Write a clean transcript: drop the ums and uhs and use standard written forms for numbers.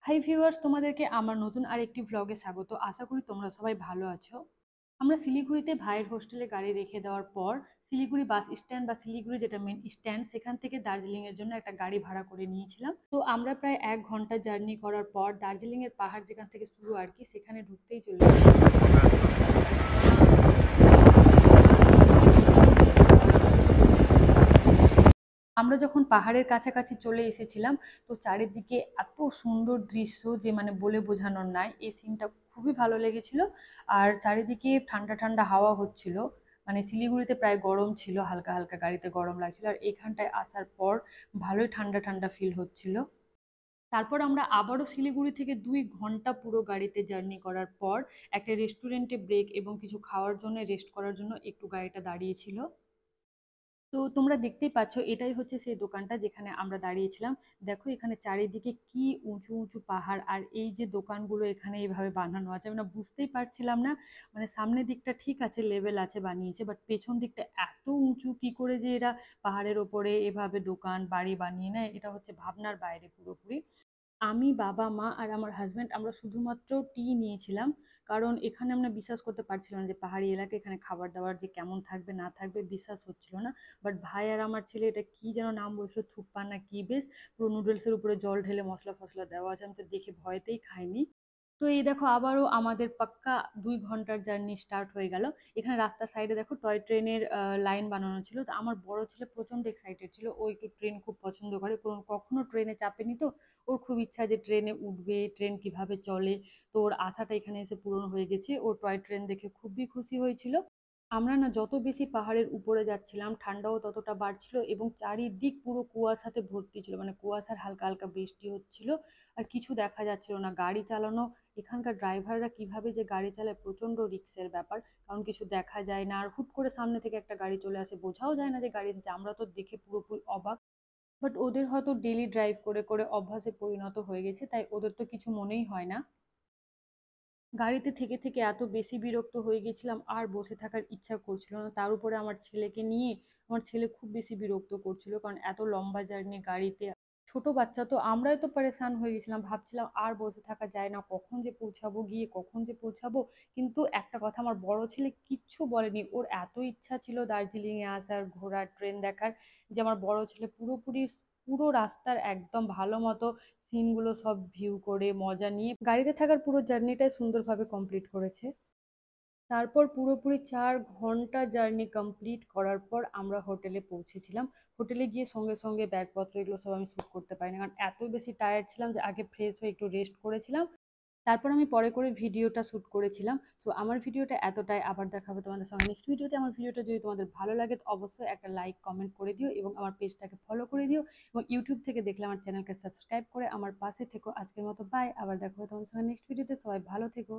Hi viewers, তোমাদেরকে আমার নতুন আরেকটি ভ্লগে স্বাগত। আশা করি তোমরা সবাই ভালো আছো। আমরা শিলিগুড়িতে ভাইয়ের হোস্টেলে গাড়ি রেখে দেওয়ার পর শিলিগুড়ি বাস স্ট্যান্ড বা শিলিগুড়ি যেটা মেন স্ট্যান্ড সেখান থেকে দার্জিলিং এর জন্য একটা গাড়ি ভাড়া করে নিয়েছিলাম। তো আমরা প্রায় 1 ঘন্টা জার্নি করার পর দার্জিলিং এর পাহাড় যেখান থেকে শুরু আর কি সেখানে ঢুকতেই চলে আমরা যখন পাহাড়ের কাছাকাছি চলে এসেছিলাম, তো চারিদিকে এত সুন্দর দৃশ্য যে মানে বলে বোঝানোর নাই। এই সিনটা খুবই ভালো লেগেছিল। আর চারিদিকে ঠান্ডা ঠান্ডা হাওয়া হচ্ছিল। মানে শিলিগুড়িতে প্রায় গরম ছিল, হালকা হালকা গাড়িতে গরম লাগছিল, আর এখানটায় আসার পর ভালোই ঠান্ডা ঠান্ডা ফিল হচ্ছিল। তারপর আমরা আবারও শিলিগুড়ি থেকে 2 ঘন্টা পুরো গাড়িতে জার্নি করার পর একটা রেস্টুরেন্টে ব্রেক এবং কিছু খাওয়ার জন্য রেস্ট করার জন্য একটু গাড়িটা দাঁড়িয়েছিল। তো তোমরা দেখতেই পাচ্ছ, এটাই হচ্ছে সেই দোকানটা যেখানে আমরা দাঁড়িয়েছিলাম। দেখো এখানে চারিদিকে কি উঁচু উঁচু পাহাড়, আর এই যে দোকানগুলো এখানে এইভাবে বানানো আছে আমরা বুঝতেই পারছিলাম না। মানে সামনের দিকটা ঠিক আছে, লেভেল আছে বানিয়েছে, বাট পেছন দিকটা এত উঁচু কি করে যে এরা পাহাড়ের ওপরে এভাবে দোকান বাড়ি বানিয়ে নেয়, এটা হচ্ছে ভাবনার বাইরে পুরোপুরি। আমি, বাবা, মা আর আমার হাজব্যান্ড আমরা শুধুমাত্র টি নিয়েছিলাম। কারণ এখানে আমরা বিশ্বাস করতে পারছিলাম না যে পাহাড়ি এলাকা, এখানে খাবার দাবার যে কেমন থাকবে না থাকবে বিশ্বাস হচ্ছিল না। বাট ভাই আর আমার ছেলে এটা কি যেন নাম বলছিল, থুপ্পা না কি বেশ, পুরো নুডলসের উপরে জল ঢেলে মশলা ফসলা দেওয়া আছে, আমি তো দেখে ভয়তেই খাইনি। তো এই দেখো আবারও আমাদের পাক্কা 2 ঘন্টার জার্নি স্টার্ট হয়ে গেল। এখানে রাস্তার সাইডে দেখো টয় ট্রেনের লাইন বানানো ছিল। তো আমার বড় ছেলে প্রচন্ড এক্সাইটেড ছিল, ও একটু ট্রেন খুব পছন্দ করে, কখনো ট্রেনে চাপেনি। তো ওর খুব ইচ্ছা যে ট্রেনে উঠবে, ট্রেন কিভাবে চলে। তো ওর আশাটা এখানে এসে পূরণ হয়ে গেছে, ও টয় ট্রেন দেখে খুবই খুশি হয়েছিল। আমরা না যত বেশি পাহাড়ের উপরে যাচ্ছিলাম ঠান্ডাও ততটা বাড়ছিল, এবং চারিদিক পুরো কুয়াশাতে ভর্তি ছিল, মানে কুয়াশার হালকা হালকা বৃষ্টি হচ্ছিল। আর কিছু দেখা যাচ্ছিল না, গাড়ি চালানো, এখানকার ড্রাইভাররা কিভাবে যে গাড়ি চালায় প্রচন্ড রিস্কের ব্যাপার। কারণ কিছু দেখা যায় না, আর হুট করে সামনে থেকে একটা গাড়ি চলে আসে, বোঝাও যায় না যে গাড়ি এসেছে। আমরা তো দেখে পুরোপুরি অবাক। বাট ওদের হয়তো ডেলি ড্রাইভ করে করে অভ্যাসে পরিণত হয়ে গেছে, তাই ওদের তো কিছু মনেই হয় না। গাড়িতে থেকে থেকে এত বেশি বিরক্ত হয়ে গেছিলাম, আর বসে থাকার ইচ্ছা করছিল না। তার উপরে আমার ছেলেকে নিয়ে, আমার ছেলে খুব বেশি বিরক্ত করছিল, কারণ এত লম্বা জার্নি গাড়িতে, ছোট বাচ্চা তো, আমরাই তো পরেশান হয়ে গেছিলাম। ভাবছিলাম আর বসে থাকা যায় না, কখন যে পৌঁছাবো, গিয়ে কখন যে পৌঁছাবো। কিন্তু একটা কথা, আমার বড় ছেলে কিচ্ছু বলেনি, ওর এত ইচ্ছা ছিল দার্জিলিং এ আসার, ঘোরার, ট্রেন দেখার, যে আমার বড় ছেলে পুরোপুরি পুরো রাস্তার একদম ভালো মতো সিনগুলো সব ভিউ করে মজা নিয়ে গাড়িতে থাকার পুরো জার্নিটাই সুন্দরভাবে কমপ্লিট করেছে। তারপর পুরোপুরি 4 ঘন্টা জার্নি কমপ্লিট করার পর আমরা হোটেলে পৌঁছেছিলাম। হোটেলে গিয়ে সঙ্গে সঙ্গে ব্যাগপত্র এগুলো সব আমি শ্যুট করতে পারিনি, কারণ এত বেশি টায়ার্ড ছিলাম যে আগে ফ্রেশ হয়ে একটু রেস্ট করেছিলাম। তারপর আমি পরে করে ভিডিওটা শ্যুট করেছিলাম। সো আমার ভিডিওটা এতটাই, আবার দেখা হবে তোমাদের সঙ্গে নেক্সট ভিডিওতে। আমার ভিডিওটা যদি তোমাদের ভালো লাগে তো অবশ্যই একটা লাইক কমেন্ট করে দিও, এবং আমার পেজটাকে ফলো করে দিও, এবং ইউটিউব থেকে দেখলে আমার চ্যানেলকে সাবস্ক্রাইব করে আমার পাশে থেকো। আজকের মতো বাই, আবার দেখা হবে তোমাদের সঙ্গে নেক্সট ভিডিওতে। সবাই ভালো থেকো।